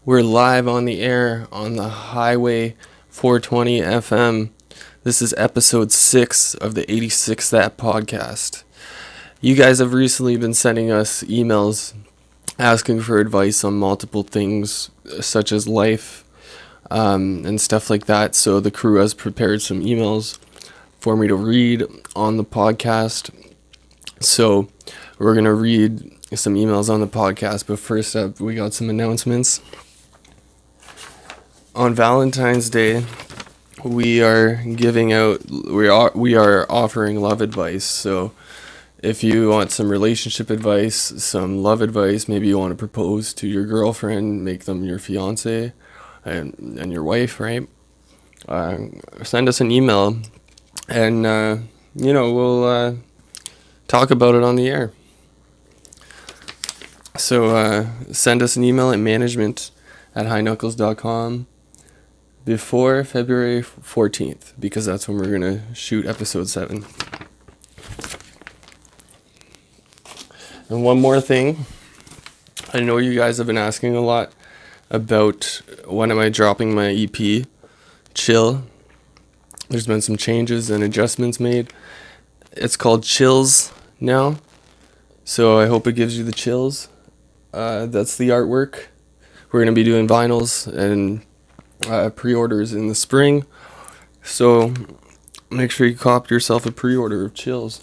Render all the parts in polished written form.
We're live on the air on the Highway 420 FM. This is episode 6 of the 86 That podcast. You guys have recently been sending us emails asking for advice on multiple things, such as life and stuff like that. So the crew has prepared some emails for me to read on the podcast. So we're going to read some emails on the podcast, but first up, we got some announcements. On Valentine's Day, we are offering love advice. So if you want some relationship advice, some love advice, maybe you want to propose to your girlfriend, make them your fiance and your wife, right? Send us an email and, we'll talk about it on the air. So send us an email at management@highnukles.com before February 14th, because that's when we're going to shoot episode 7. And one more thing, I know you guys have been asking a lot about when am I dropping my EP, Chill. There's been some changes and adjustments made. It's called Chills now, so I hope it gives you the chills. That's the artwork. We're going to be doing vinyls and pre-orders in the spring, so make sure you cop yourself a pre-order of Chills.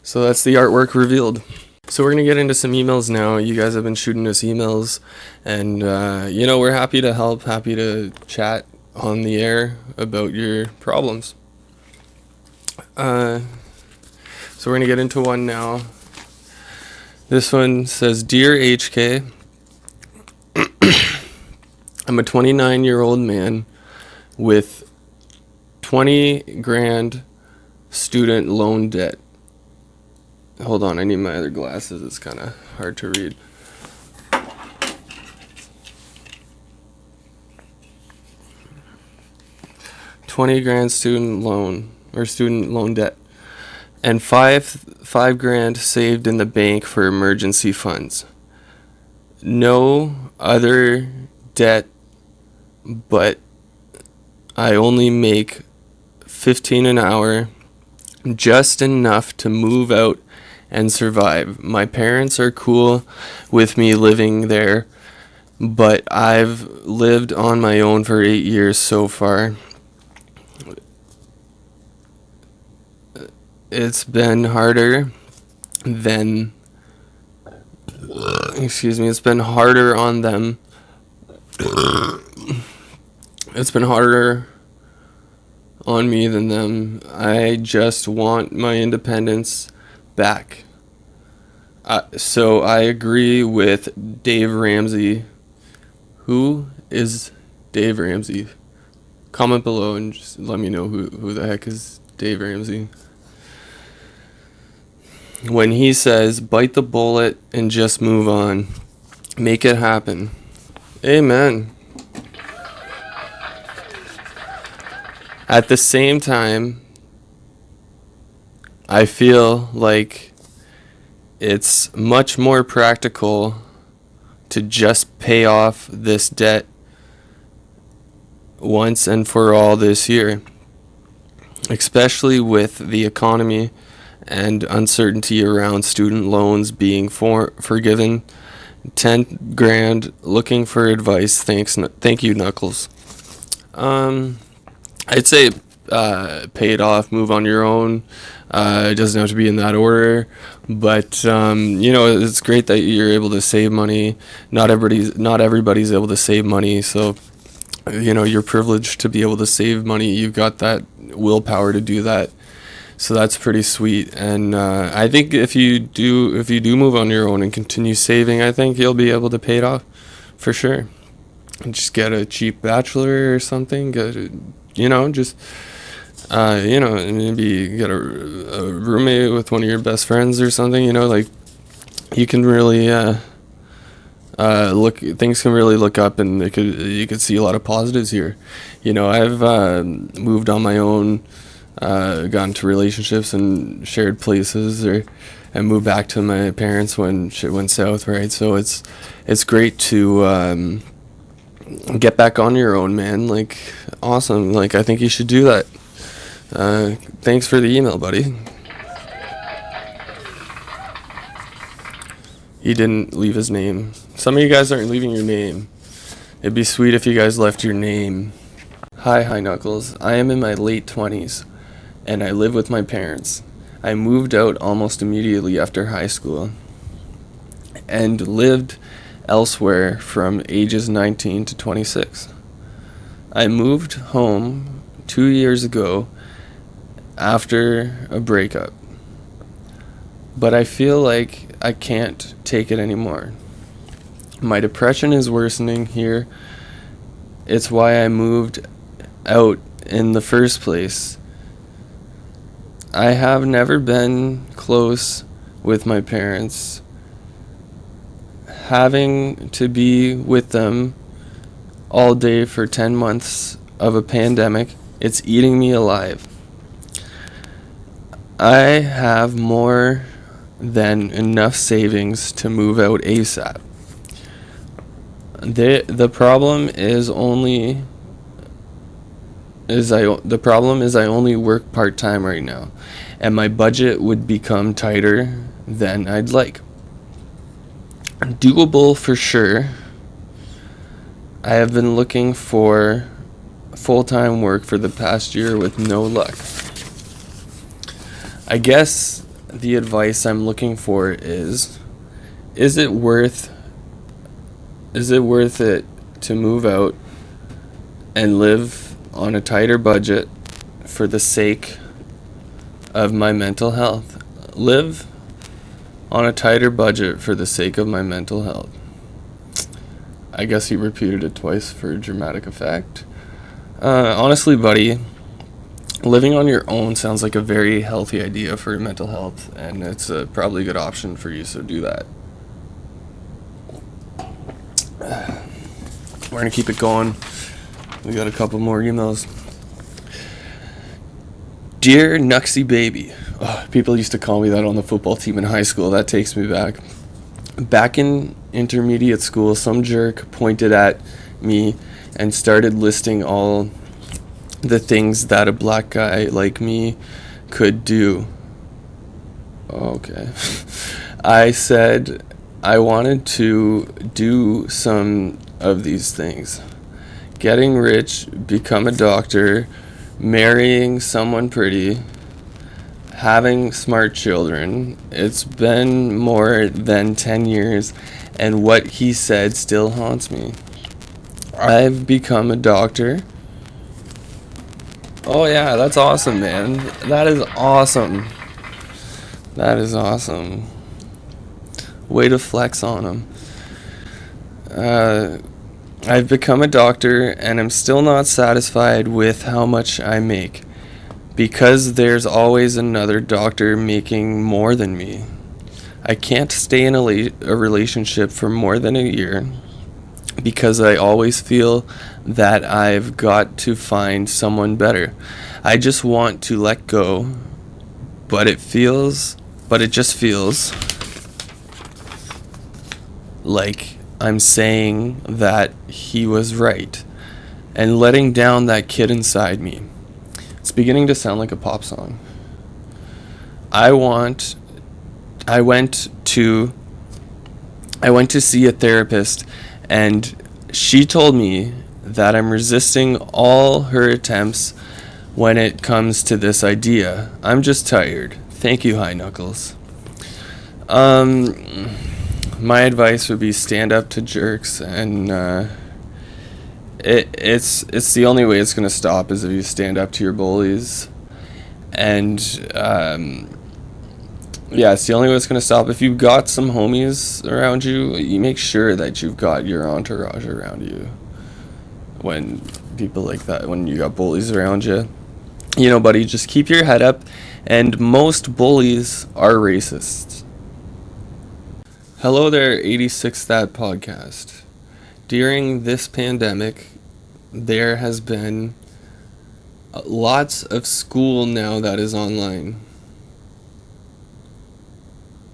So that's the artwork revealed. So we're going to get into some emails now. You guys have been shooting us emails, and we're happy to help, happy to chat on the air about your problems. So we're going to get into one now. This one says, Dear HK, I'm a 29-year-old man with 20 grand student loan debt. Hold on, I need my other glasses. It's kind of hard to read. $20,000 student loan debt, and five grand saved in the bank for emergency funds. No other debt, but I only make $15 an hour, just enough to move out and survive. My parents are cool with me living there, but I've lived on my own for 8 years so far. It's been harder than it's been harder on them. It's been harder on me than them. I just want my independence back. So I agree with Dave Ramsey. Who is Dave Ramsey? Comment below and just let me know who the heck is Dave Ramsey. When he says, bite the bullet and just move on. Make it happen. Amen. At the same time, I feel like it's much more practical to just pay off this debt once and for all this year, especially with the economy and uncertainty around student loans being forgiven. 10 grand, looking for advice. Thank you, Knuckles. I'd say pay it off, move on your own. It doesn't have to be in that order, but it's great that you're able to save money. Not everybody's able to save money, so you're privileged to be able to save money. You've got that willpower to do that. So that's pretty sweet, and I think if you do move on your own and continue saving, I think you'll be able to pay it off for sure. And just get a cheap bachelor or something. Maybe get a roommate with one of your best friends or something. You can really things can really look up, and you could see a lot of positives here. I've moved on my own. Got into relationships and shared places, and I moved back to my parents when shit went south, right? So it's great to get back on your own, man. Like, awesome. Like, I think you should do that. Thanks for the email, buddy. He didn't leave his name. Some of you guys aren't leaving your name. It'd be sweet if you guys left your name. Hi Knuckles. I am in my late 20s, and I live with my parents. I moved out almost immediately after high school, and lived elsewhere from ages 19 to 26. I moved home 2 years ago after a breakup, but I feel like I can't take it anymore. My depression is worsening here. It's why I moved out in the first place. I have never been close with my parents. Having to be with them all day for 10 months of a pandemic, it's eating me alive. I have more than enough savings to move out ASAP. The problem is I only work part-time right now, and my budget would become tighter than I'd like. Doable for sure. I have been looking for full-time work for the past year with no luck. I guess the advice I'm looking for is it worth it to move out and live on a tighter budget for the sake of my mental health? Live on a tighter budget for the sake of my mental health. I guess he repeated it twice for dramatic effect. Honestly, buddy, living on your own sounds like a very healthy idea for your mental health, and it's a probably good option for you, so do that. We're going to keep it going. We got a couple more emails. Dear Nuxie Baby. Oh, people used to call me that on the football team in high school. That takes me back. Back in intermediate school, some jerk pointed at me and started listing all the things that a black guy like me could do. Okay. I said I wanted to do some of these things. Getting rich, become a doctor, marrying someone pretty, having smart children. It's been more than 10 years, and what he said still haunts me. I've become a doctor. Oh yeah, that's awesome, man. That is awesome. That is awesome. Way to flex on him. I've become a doctor, and I'm still not satisfied with how much I make, because there's always another doctor making more than me. I can't stay in a relationship for more than a year, because I always feel that I've got to find someone better. I just want to let go, but it just feels like I'm saying that he was right and letting down that kid inside me. It's beginning to sound like a pop song. I went to see a therapist, and she told me that I'm resisting all her attempts when it comes to this idea. I'm just tired. Thank you, High Knuckles. My advice would be stand up to jerks, and it's the only way it's gonna stop is if you stand up to your bullies, and yeah, it's the only way it's gonna stop. If you've got some homies around you, you make sure that you've got your entourage around you. When people like that, when you got bullies around you, you know, buddy, just keep your head up. And most bullies are racists. Hello there, 86 That Podcast. During this pandemic, there has been lots of school now that is online.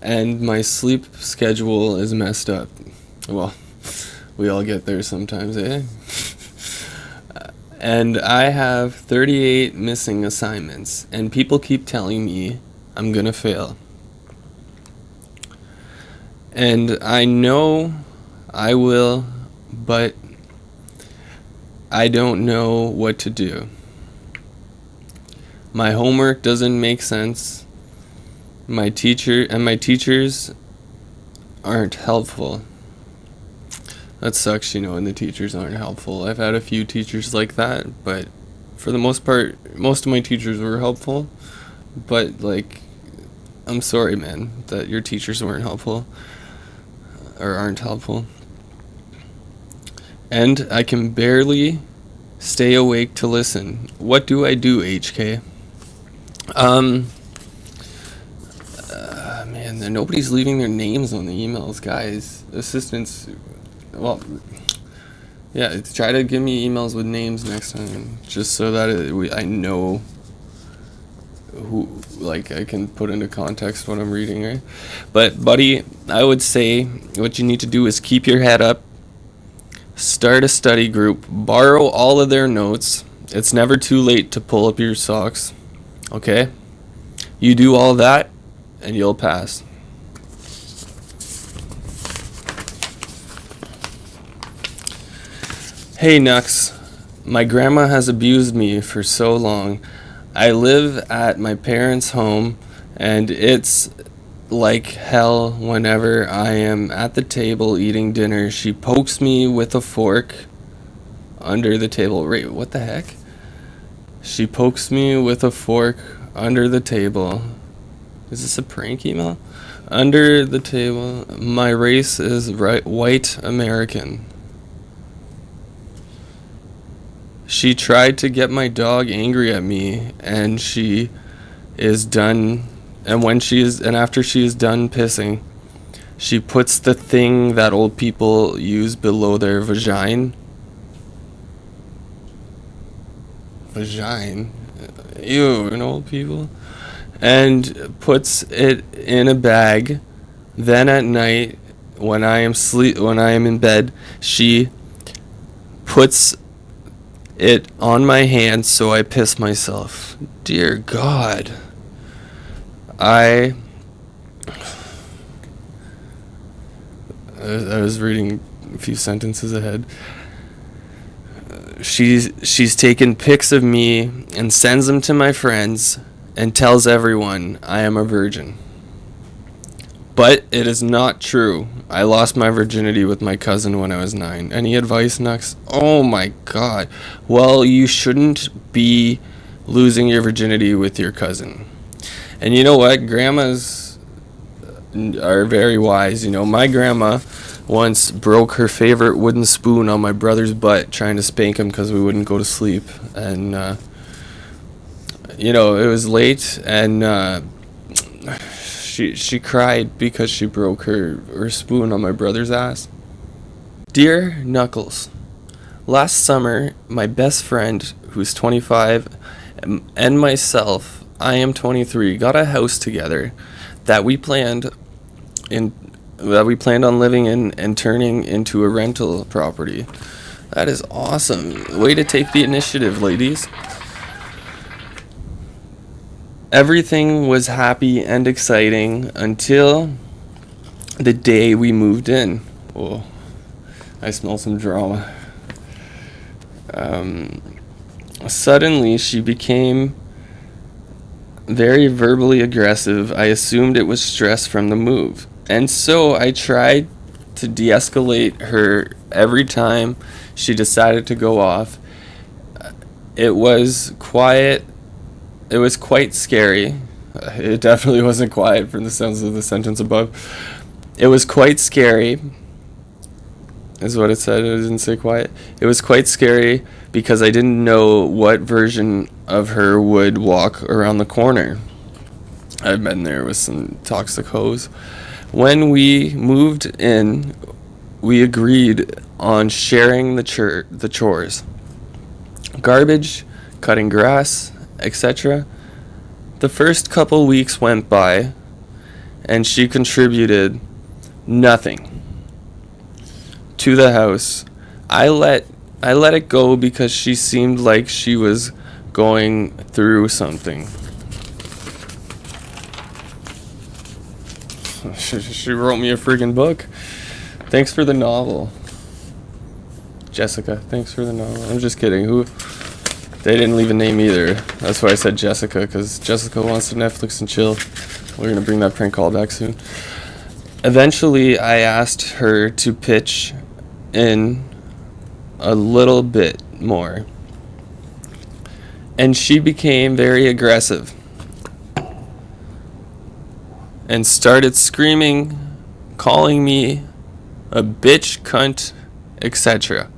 and my sleep schedule is messed up. Well, we all get there sometimes, eh? And I have 38 missing assignments, and people keep telling me I'm gonna fail. And I know I will, but I don't know what to do. My homework doesn't make sense. My teachers aren't helpful. That sucks, when the teachers aren't helpful. I've had a few teachers like that, but for the most part, most of my teachers were helpful. But, I'm sorry, man, that your teachers weren't helpful. Or aren't helpful. And I can barely stay awake to listen. What do I do, HK? Man, nobody's leaving their names on the emails, guys. Assistants, well, yeah, try to give me emails with names next time, just so that I know who, I can put into context what I'm reading, right? But, buddy, I would say what you need to do is keep your head up, start a study group, borrow all of their notes. It's never too late to pull up your socks, okay? You do all that, and you'll pass. Hey, Nux. My grandma has abused me for so long. I live at my parents' home, and it's like hell whenever I am at the table eating dinner. She pokes me with a fork under the table. Wait, what the heck? She pokes me with a fork under the table. Is this a prank email? Under the table. My race is white American. She tried to get my dog angry at me, and she is done. And after she is done pissing, she puts the thing that old people use below their vagina. Vagina? Ew, old people. And puts it in a bag. Then at night, when I am in bed, she puts it on my hand so I piss myself. Dear God. I was reading a few sentences ahead. She's taken pics of me and sends them to my friends and tells everyone I am a virgin. But it is not true. I lost my virginity with my cousin when I was 9. Any advice, Nux? Oh my God. Well, you shouldn't be losing your virginity with your cousin. And you know what? Grandmas are very wise. My grandma once broke her favorite wooden spoon on my brother's butt trying to spank him because we wouldn't go to sleep. And, it was late, and she cried because she broke her spoon on my brother's ass. Dear Knuckles, last summer, my best friend, who's 25, and myself, I am 23, got a house together that we planned on living in and turning into a rental property. That is awesome. Way to take the initiative, ladies. Everything was happy and exciting until the day we moved in. Oh, I smell some drama. Suddenly, she became very verbally aggressive. I assumed it was stress from the move. And so I tried to de-escalate her every time she decided to go off. It was quite scary. It definitely wasn't quiet from the sounds of the sentence above. It was quite scary, is what it said. It didn't say quiet. It was quite scary because I didn't know what version of her would walk around the corner. I've been there with some toxic hoes. When we moved in, we agreed on sharing the chores. Garbage, cutting grass, etc. The first couple weeks went by, and she contributed nothing to the house. I let it go because she seemed like she was going through something. She wrote me a friggin' book. Thanks for the novel. Jessica, thanks for the novel. I'm just kidding. They didn't leave a name either. That's why I said Jessica, because Jessica wants to Netflix and chill. We're going to bring that prank call back soon. Eventually, I asked her to pitch in a little bit more. And she became very aggressive and started screaming, calling me a bitch, cunt, etc.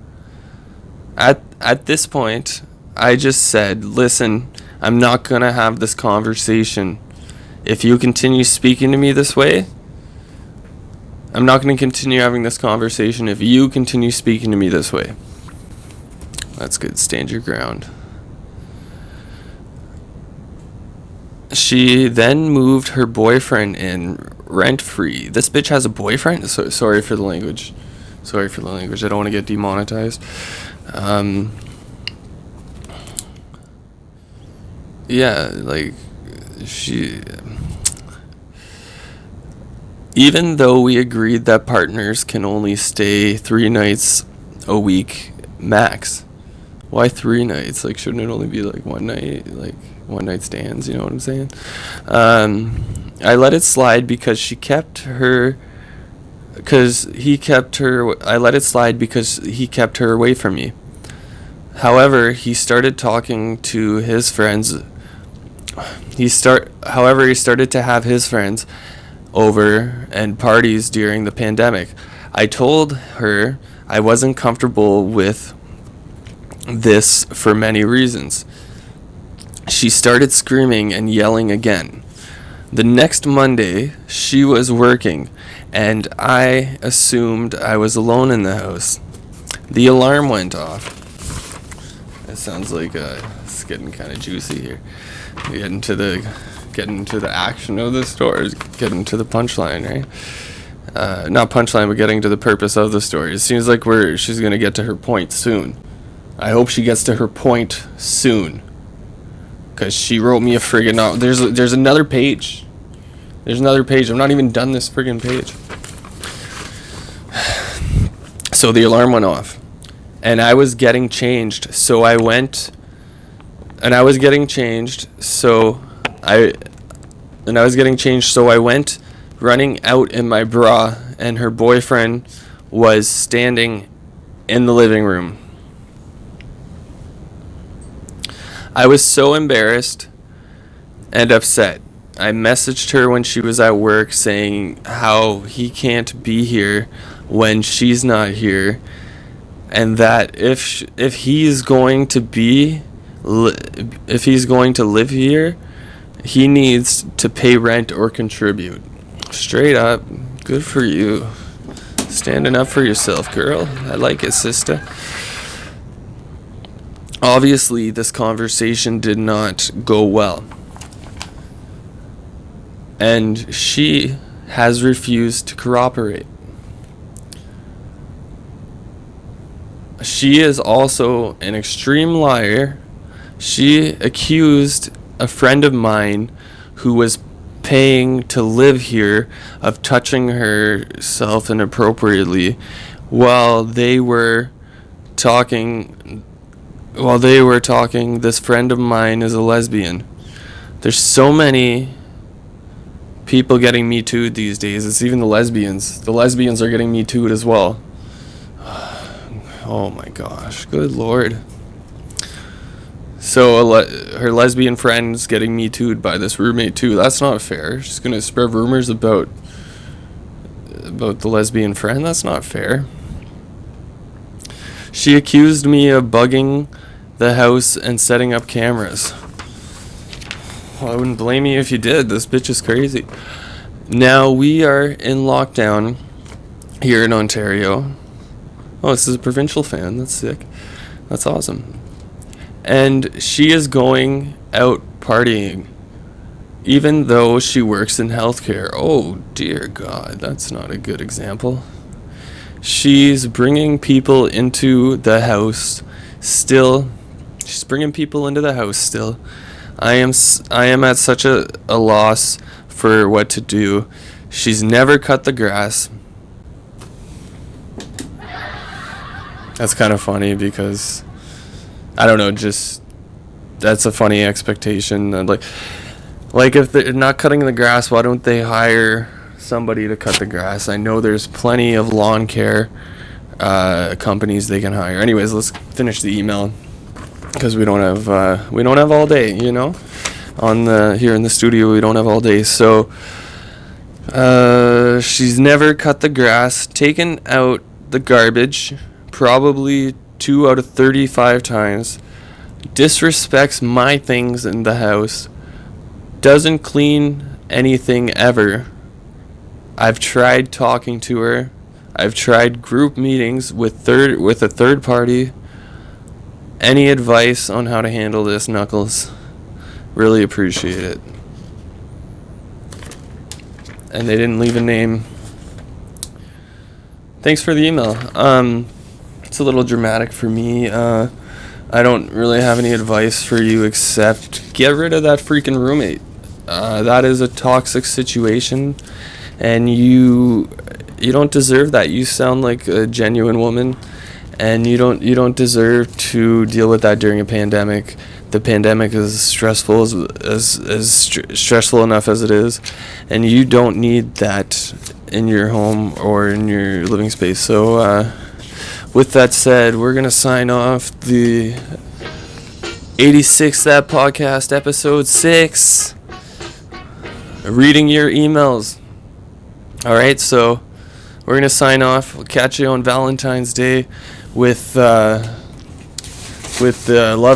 At this point, I just said, listen, I'm not going to have this conversation. If you continue speaking to me this way, I'm not going to continue having this conversation if you continue speaking to me this way. That's good. Stand your ground. She then moved her boyfriend in rent-free. This bitch has a boyfriend? Sorry for the language. I don't want to get demonetized. Yeah, like, even though we agreed that partners can only stay 3 nights a week max. Why 3 nights? Like, shouldn't it only be like 1 night? Like, one night stands, you know what I'm saying? I let it slide because I let it slide because he kept her away from me. However, he started talking to his friends. He started to have his friends over and parties during the pandemic. I told her I wasn't comfortable with this for many reasons. She started screaming and yelling again. The next Monday, she was working, and I assumed I was alone in the house. The alarm went off. It sounds like it's getting kind of juicy here. Getting to the action of the story, getting to the punchline, right? Not punchline, but getting to the purpose of the story. It seems like she's gonna get to her point soon. I hope she gets to her point soon, because she wrote me a friggin' novel. There's another page. There's another page. I'm not even done this friggin' page. So the alarm went off, and I was getting changed. So I went. And I was getting changed, so I went running out in my bra, and her boyfriend was standing in the living room. I was so embarrassed and upset. I messaged her when she was at work saying how he can't be here when she's not here, and that if he's going to live here, he needs to pay rent or contribute. Straight up. Good for you. Standing up for yourself, girl. I like it, sister. Obviously, this conversation did not go well. And she has refused to cooperate. She is also an extreme liar. She accused a friend of mine who was paying to live here of touching herself inappropriately while they were talking. This friend of mine is a lesbian. There's so many people getting Me Too'd these days. It's even the lesbians. The lesbians are getting Me Too'd as well. Oh my gosh. Good Lord. So her lesbian friend's getting Me Too'd by this roommate too. That's not fair. She's going to spread rumors about the lesbian friend. That's not fair. She accused me of bugging the house and setting up cameras. Well, I wouldn't blame you if you did. This bitch is crazy. Now we are in lockdown here in Ontario. Oh, this is a provincial fan. That's sick. That's awesome. And she is going out partying. even though she works in healthcare. Oh, dear God, that's not a good example. She's bringing people into the house still. She's bringing people into the house still. I am at such a loss for what to do. She's never cut the grass. That's kind of funny because, I don't know, just, that's a funny expectation. Like if they're not cutting the grass, why don't they hire somebody to cut the grass? I know there's plenty of lawn care companies they can hire. Anyways, let's finish the email because we don't have all day, you know. Here in the studio, we don't have all day. So she's never cut the grass, taken out the garbage probably 2 out of 35 times, disrespects my things in the house, doesn't clean anything ever. I've tried talking to her. I've tried group meetings with a third party. Any advice on how to handle this, Knuckles? Really appreciate it. And they didn't leave a name. Thanks for the email. It's a little dramatic for me. I don't really have any advice for you except get rid of that freaking roommate. That is a toxic situation, and you don't deserve that. You sound like a genuine woman, and you don't deserve to deal with that during a pandemic. The pandemic is stressful as stressful enough as it is, and you don't need that in your home or in your living space. So with that said, we're gonna sign off the 86th That Podcast, episode 6. Reading your emails. Alright, so we're going to sign off. We'll catch you on Valentine's Day with love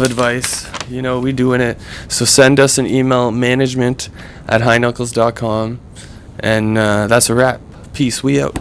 advice. You know, we doing it. So send us an email, management@highnuknuckles.com. And that's a wrap. Peace. We out.